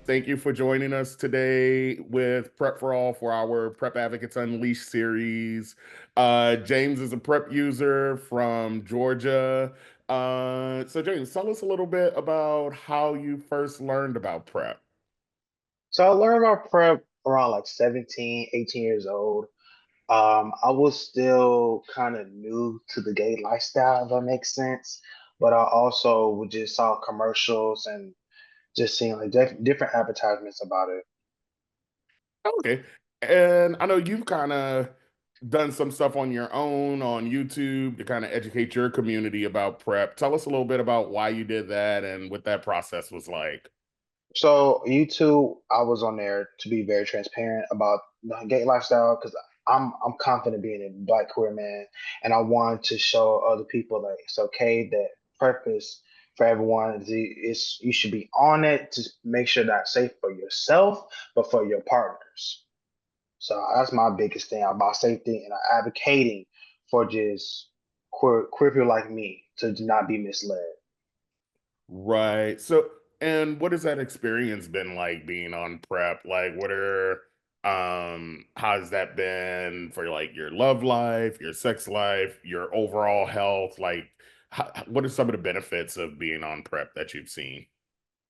Thank you for joining us today with Prep for All for our Prep Advocates Unleashed series. James is a Prep user from Georgia. So, James, tell us a little bit about how you first learned about Prep. So I learned about prep around like 17, 18 years old. I was still kind of new to the gay lifestyle, if that makes sense. But I also would just saw commercials and just seeing like different advertisements about it. Okay. And I know you've kind of done some stuff on your own on YouTube to kind of educate your community about Prep. Tell us a little bit about why you did that and what that process was like. So YouTube, I was on there to be very transparent about the gay lifestyle because I'm confident being a black queer man, and I want to show other people that it's okay that purpose for everyone is you should be on it to make sure that's safe for yourself, but for your partners. So that's my biggest thing about safety and advocating for just queer people like me to not be misled. Right. So, and what has that experience been like being on prep? Like, how's that been for like your love life, your sex life, your overall health? Like, what are some of the benefits of being on prep that you've seen?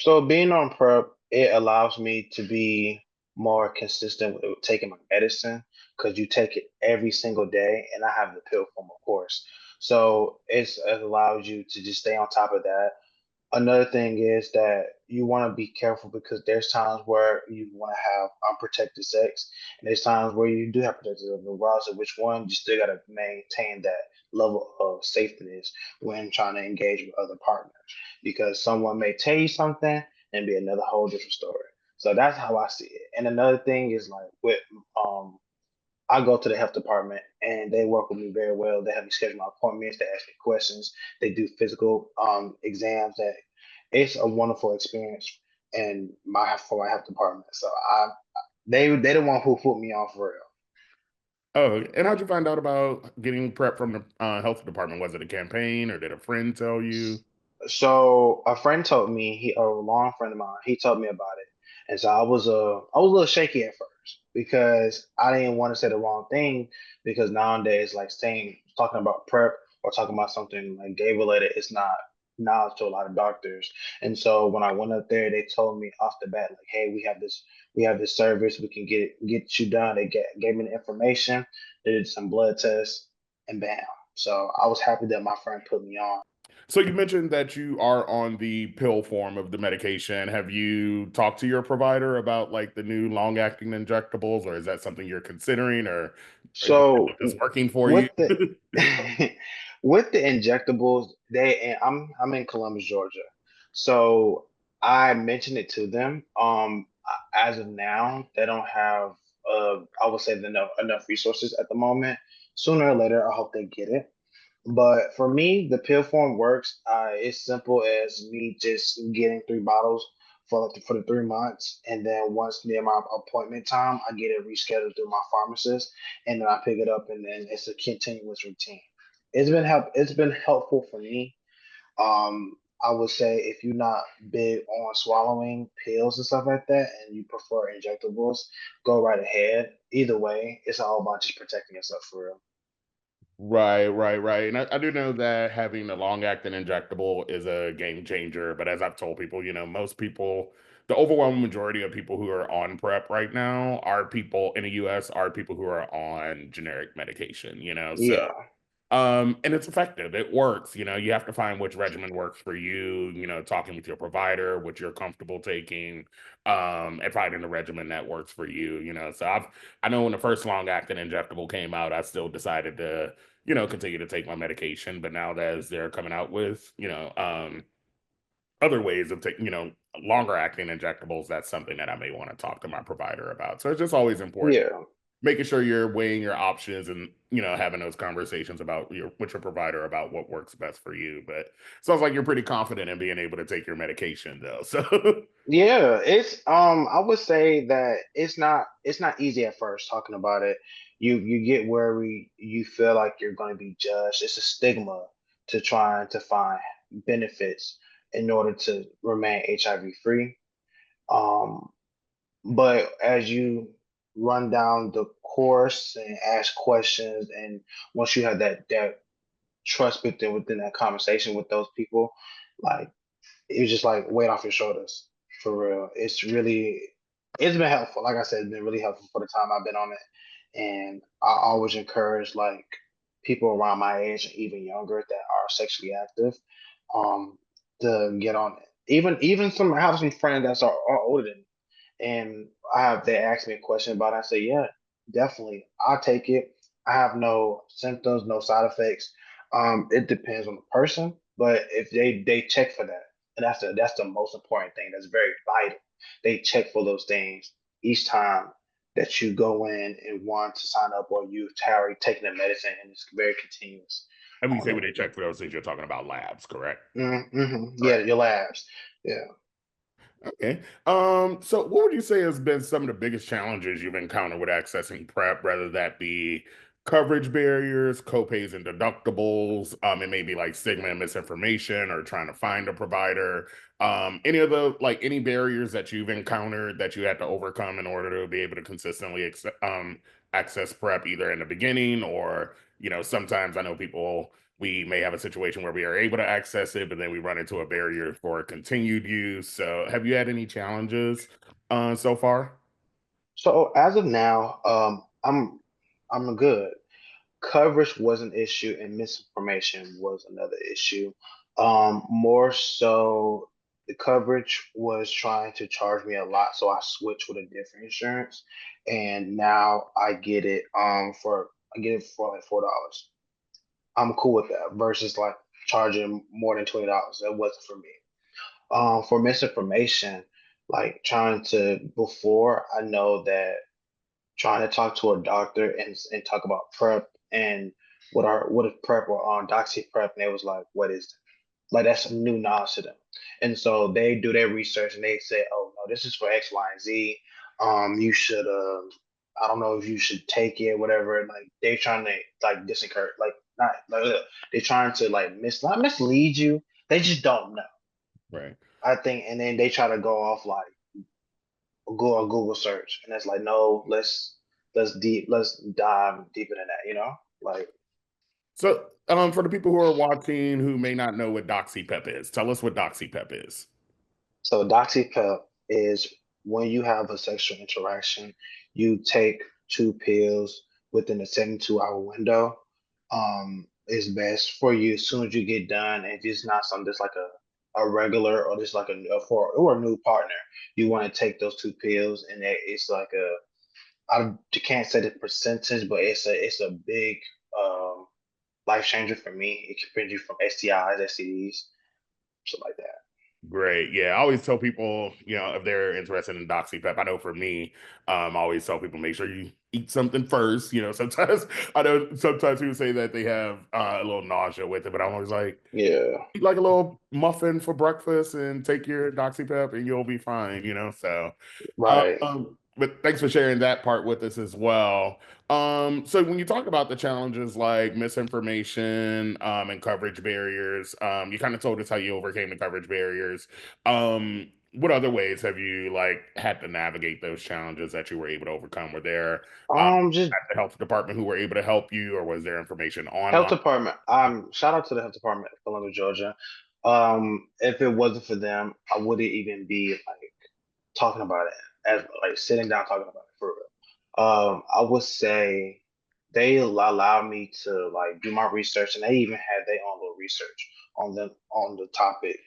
So being on prep, it allows me to be more consistent with taking my medicine because you take it every single day, and I have the pill form, of course. So it allows you to just stay on top of that. Another thing is that you want to be careful because there's times where you want to have unprotected sex, and there's times where you do have protected sex. Regardless of which one, you still got to maintain that level of safetyness when trying to engage with other partners because someone may tell you something and be another whole different story. So that's how I see it. And another thing is like with um I go to the health department and they work with me very well. They have me schedule my appointments, they ask me questions, they do physical exams. That it's a wonderful experience and my for my health department. So they the one who put me on for real. Oh, and how'd you find out about getting prep from the health department? Was it a campaign or did a friend tell you? So a friend told me, a long friend of mine, he told me about it. And so I was a little shaky at first because I didn't want to say the wrong thing because nowadays like saying talking about prep or talking about something like gay related is not knowledge to a lot of doctors. And so when I went up there, they told me off the bat, like, hey, we have this service, we can get you done. Gave me the information, they did some blood tests, and bam. So I was happy that my friend put me on. So you mentioned that you are on the pill form of the medication. Have you talked to your provider about like the new long-acting injectables, or is that something you're considering, or you So is working for with you? the with the injectables, I'm in Columbus, Georgia. So I mentioned it to them. As of now, they don't have I would say enough resources at the moment. Sooner or later, I hope they get it. But for me, the pill form works. It's simple as me just getting 3 bottles for the 3 months, and then once near my appointment time, I get it rescheduled through my pharmacist, and then I pick it up, and then it's a continuous routine. It's been helpful for me. I would say if you're not big on swallowing pills and stuff like that, and you prefer injectables, go right ahead. Either way, it's all about just protecting yourself for real. Right, right, right. And I do know that having a long-acting injectable is a game changer. But as I've told people, most people, the overwhelming majority of people who are on PrEP right now are people in the US, are people who are on generic medication. So Yeah, and it's effective. It works. You have to find which regimen works for you, talking with your provider, what you're comfortable taking, and finding the regimen that works for you. So I know when the first long-acting injectable came out, I still decided to, continue to take my medication. But now that as they're coming out with, other ways of taking, longer acting injectables, that's something that I may want to talk to my provider about. So it's just always important yeah. making sure you're weighing your options and having those conversations about your with your provider about what works best for you. But sounds like you're pretty confident in being able to take your medication though. So Yeah, it's I would say that it's not easy at first talking about it. You get worried, you feel like you're going to be judged. It's a stigma to trying to find benefits in order to remain HIV free. Um, but as you run down the course and ask questions, and once you have that trust within that conversation with those people, like it was just like weight off your shoulders for real. It's been helpful. Like I said, it's been really helpful for the time I've been on it. And I always encourage like people around my age and even younger that are sexually active, um, to get on it. Even some I have some friends are older than me, and they asked me a question about it. I say, yeah, definitely. I'll take it. I have no symptoms, no side effects. It depends on the person, but if they check for that, and that's the most important thing. That's very vital. They check for those things each time that you go in and want to sign up, or you tarry taking the medicine, and it's very continuous And when you on say it. when they check for those things, you're talking about labs, correct? Yeah, your labs. Yeah. Okay. So what would you say has been some of the biggest challenges you've encountered with accessing PrEP, whether that be coverage barriers, copays and deductibles, it may be like stigma and misinformation or trying to find a provider. Any of the like any barriers that you've encountered that you had to overcome in order to be able to consistently access PrEP either in the beginning or, sometimes I know people we may have a situation where we are able to access it, but then we run into a barrier for continued use. So, have you had any challenges so far? So as of now, I'm good. Coverage was an issue and misinformation was another issue. More so, the coverage was trying to charge me a lot, so I switched with a different insurance, and now I get it for like $4. I'm cool with that versus like charging more than $20. That wasn't for me. For misinformation, like trying to before I know that trying to talk to a doctor and talk about prep and what is prep or on doxy prep, and they was like, what is that? Like that's some new knowledge to them. And so they do their research and they say, oh no, this is for X, Y, and Z. You should I don't know if you should take it, whatever. Like they trying to like disencourage, like not like they trying to like not mislead you. They just don't know. Right. I think, and then they try to go off like go on Google search, and it's like, no, let's dive deeper than that, like. So, for the people who are watching who may not know what DoxyPep is, tell us what DoxyPep is. So doxypep is when you have a sexual interaction, you take two pills within a 72-hour window. It's best for you as soon as you get done. If it's not something that's like a regular or just like for or a new partner, you want to take those two pills, and it's like I can't say the percentage, but it's a big um, life changer for me. It can prevent you from STIs, STDs, stuff like that. Great. Yeah, I always tell people, if they're interested in DoxyPep, I know for me, I always tell people make sure you eat something first. Sometimes I know sometimes people say that they have a little nausea with it, but I'm always like, Yeah, eat like a little muffin for breakfast and take your DoxyPep and you'll be fine. So right. but thanks for sharing that part with us as well. So when you talk about the challenges like misinformation, and coverage barriers, you kind of told us how you overcame the coverage barriers. What other ways have you like had to navigate those challenges that you were able to overcome? Were there Just at the health department who were able to help you, or was there information health online? department. Shout out to the health department of Columbia, Georgia. If it wasn't for them, I wouldn't even be like talking about it as like sitting down talking about it for real. I would say they allowed me to like do my research, and they even had their own little research on the topic.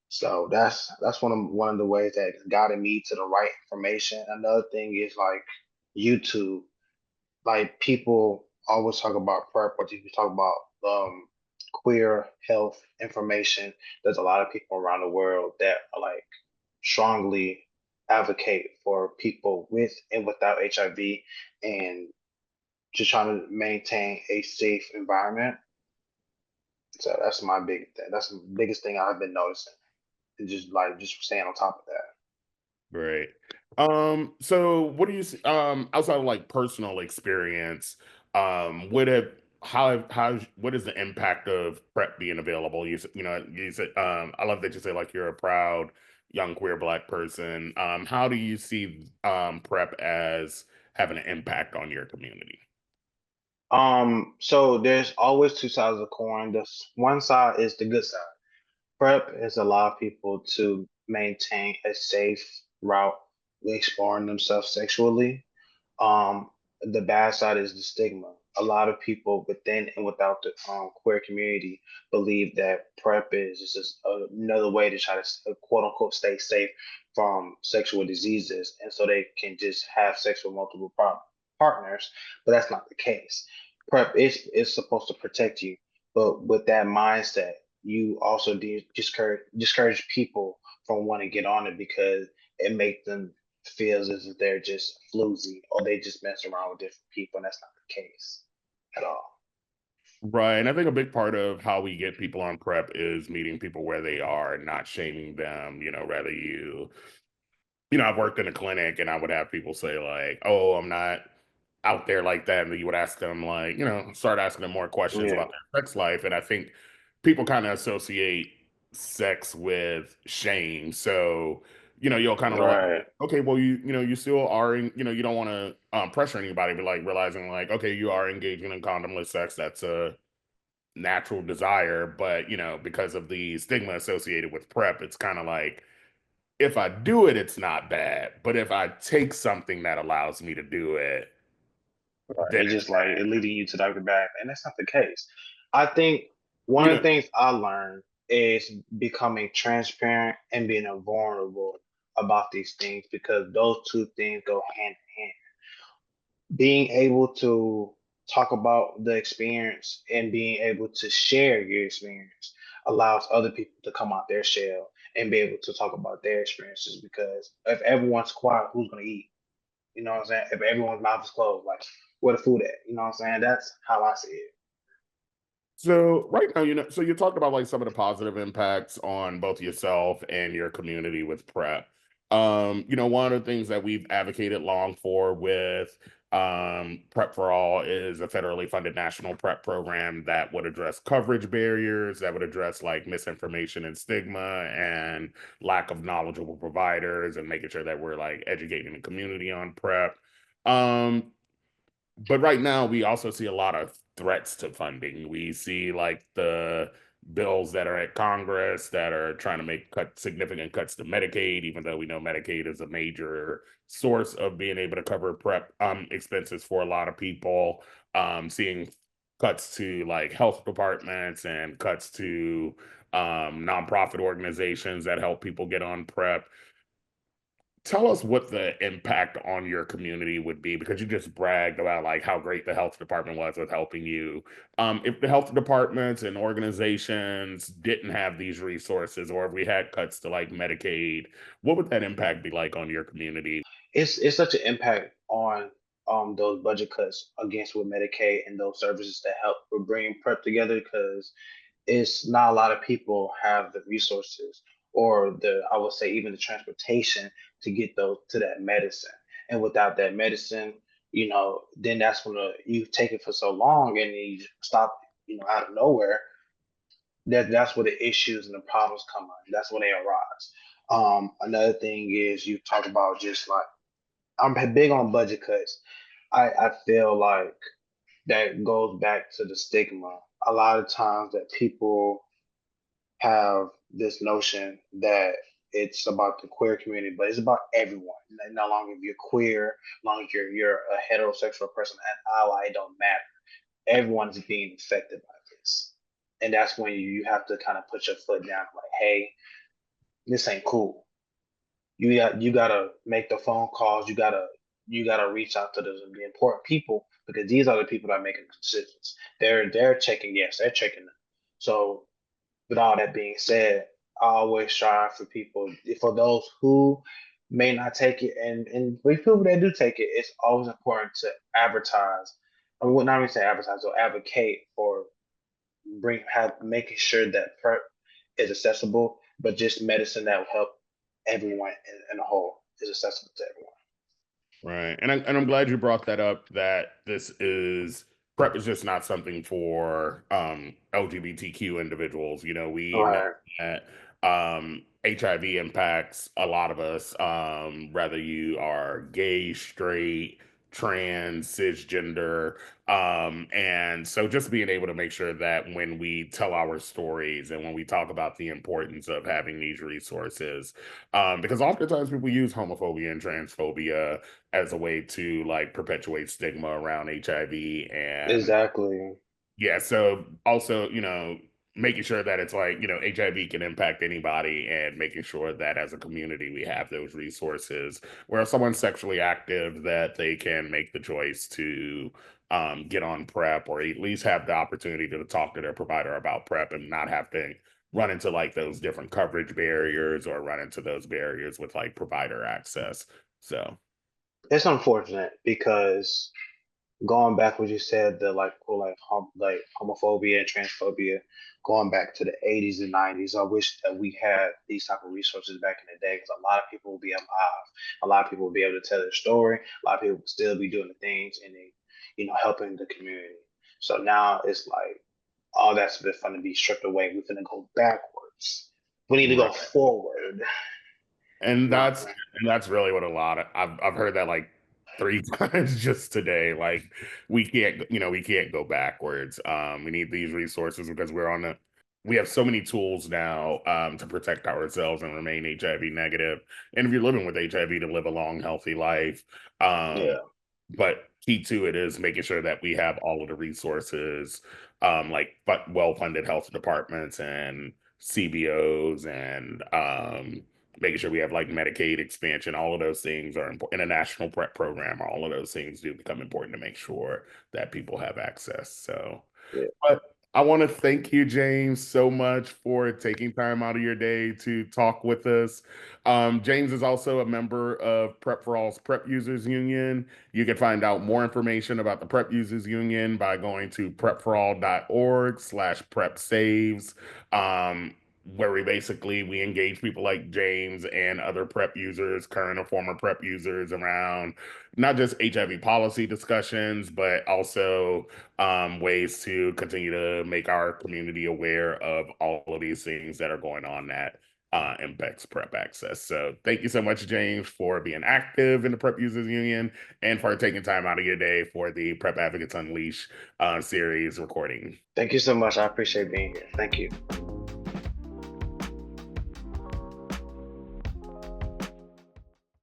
So that's one of the ways that guided me to the right information. Another thing is like YouTube. Like people always talk about PrEP, or people talk about queer health information. There's a lot of people around the world that are like strongly advocate for people with and without HIV and just trying to maintain a safe environment. So that's my big thing. That's the biggest thing I've been noticing. And just staying on top of that. Great. So what do you outside of like personal experience, what have how what is the impact of PrEP being available? You said, I love that you say like you're a proud, young queer Black person, how do you see PrEP as having an impact on your community? So there's always two sides of the coin. This one side is the good side. PrEP has allowed people to maintain a safe route with exploring themselves sexually. Um, the bad side is the stigma. A lot of people within and without the queer community believe that PrEP is just another way to try to quote unquote stay safe from sexual diseases, and so they can just have sex with multiple partners. But that's not the case. PrEP is supposed to protect you, but with that mindset, you also discourage people from wanting to get on it because it makes them feels as if they're just floozy or they just mess around with different people, and that's not the case at all. Right. And I think a big part of how we get people on PrEP is meeting people where they are, not shaming them, rather I've worked in a clinic and I would have people say like, "Oh, I'm not out there like that." And you would ask them like, start asking them more questions Yeah, about their sex life. And I think people kind of associate sex with shame. So, you'll kind of realize, right. okay, well, you still are in, you don't want to pressure anybody, but like realizing like, okay, you are engaging in condomless sex. That's a natural desire. But, because of the stigma associated with PrEP, it's kind of like, if I do it, it's not bad. But if I take something that allows me to do it, Right. then It's it's just like it leading you to the bad, and that's not the case. I think you one of know. the things I learned is becoming transparent and being vulnerable about these things because those two things go hand in hand. Being able to talk about the experience and being able to share your experience allows other people to come out their shell and be able to talk about their experiences because if everyone's quiet, who's going to eat? You know what I'm saying? If everyone's mouth is closed, like where the food at? You know what I'm saying? That's how I see it. So right now, so you talked about like some of the positive impacts on both yourself and your community with PrEP. One of the things that we've advocated long for with PrEP for All is a federally funded national PrEP program that would address coverage barriers, that would address like misinformation and stigma and lack of knowledgeable providers and making sure that we're like educating the community on PrEP. Um, but right now, we also see a lot of threats to funding. We see like the bills that are at Congress that are trying to make significant cuts to Medicaid, even though we know Medicaid is a major source of being able to cover PrEP expenses for a lot of people. Seeing cuts to like health departments and cuts to nonprofit organizations that help people get on PrEP. Tell us what the impact on your community would be because you just bragged about like how great the health department was with helping you. If the health departments and organizations didn't have these resources, or if we had cuts to like Medicaid, what would that impact be like on your community? It's such an impact on those budget cuts against with Medicaid and those services that help with bringing PrEP together because it's not a lot of people have the resources or the I would say even the transportation to get those to that medicine. And without that medicine, then that's when you take it for so long and then you just stop, out of nowhere. That's where the issues and the problems come in. That's where they arise. Another thing is you talk about just like I'm big on budget cuts. I feel like that goes back to the stigma. A lot of times that people have this notion that it's about the queer community, but it's about everyone. No longer if you're queer, long as you're a heterosexual person, an ally, it don't matter. Everyone is being affected by this, and that's when you have to kind of put your foot down, like, hey, this ain't cool. You gotta make the phone calls. You gotta reach out to the important people because these are the people that are making the decisions. They're checking yes, they're checking them. So with all that being said, I always strive for people, for those who may not take it, and for people that do take it, it's always important to advertise. I would not even say advertise or advocate for making sure that PrEP is accessible, but just medicine that will help everyone in a whole is accessible to everyone. Right. And I'm glad you brought that up that this is PrEP is just not something for LGBTQ individuals. We know Right. that HIV impacts a lot of us, whether you are gay, straight, trans, cisgender. And so just being able to make sure that when we tell our stories and when we talk about the importance of having these resources, because oftentimes people use homophobia and transphobia as a way to like perpetuate stigma around HIV. And Exactly. yeah, so also, making sure that it's like, HIV can impact anybody and making sure that as a community we have those resources where if someone's sexually active that they can make the choice to get on PrEP or at least have the opportunity to talk to their provider about PrEP and not have to run into like those different coverage barriers or run into those barriers with like provider access. So, It's unfortunate because going back what you said, the like whole like homophobia and transphobia, going back to the 80s and 90s. I wish that we had these type of resources back in the day because a lot of people would be alive. A lot of people would be able to tell their story. A lot of people would still be doing the things and they, helping the community. So now it's like all that's been fun to be stripped away. We're gonna go backwards. We need to go right. forward. And You know what that's I'm saying? and that's really what a lot of I've heard that like three times just today. Like we can't go backwards. We need these resources because we have so many tools now to protect ourselves and remain HIV negative. And if you're living with HIV to live a long, healthy life. Um, Yeah. but key to it is making sure that we have all of the resources, like but well-funded health departments and CBOs and making sure we have like Medicaid expansion. All of those things are important. In a national PrEP program, all of those things do become important to make sure that people have access. So, Yeah. but I want to thank you, James, so much for taking time out of your day to talk with us. James is also a member of PrEP for All's PrEP Users Union. You can find out more information about the PrEP Users Union by going to prepforall.org/PrEP saves. Where we engage people like James and other PrEP users, current or former PrEP users, around not just HIV policy discussions, but also ways to continue to make our community aware of all of these things that are going on that impacts PrEP access. So thank you so much, James, for being active in the PrEP Users Union and for taking time out of your day for the PrEP Advocates Unleash series recording. Thank you so much. I appreciate being here. Thank you.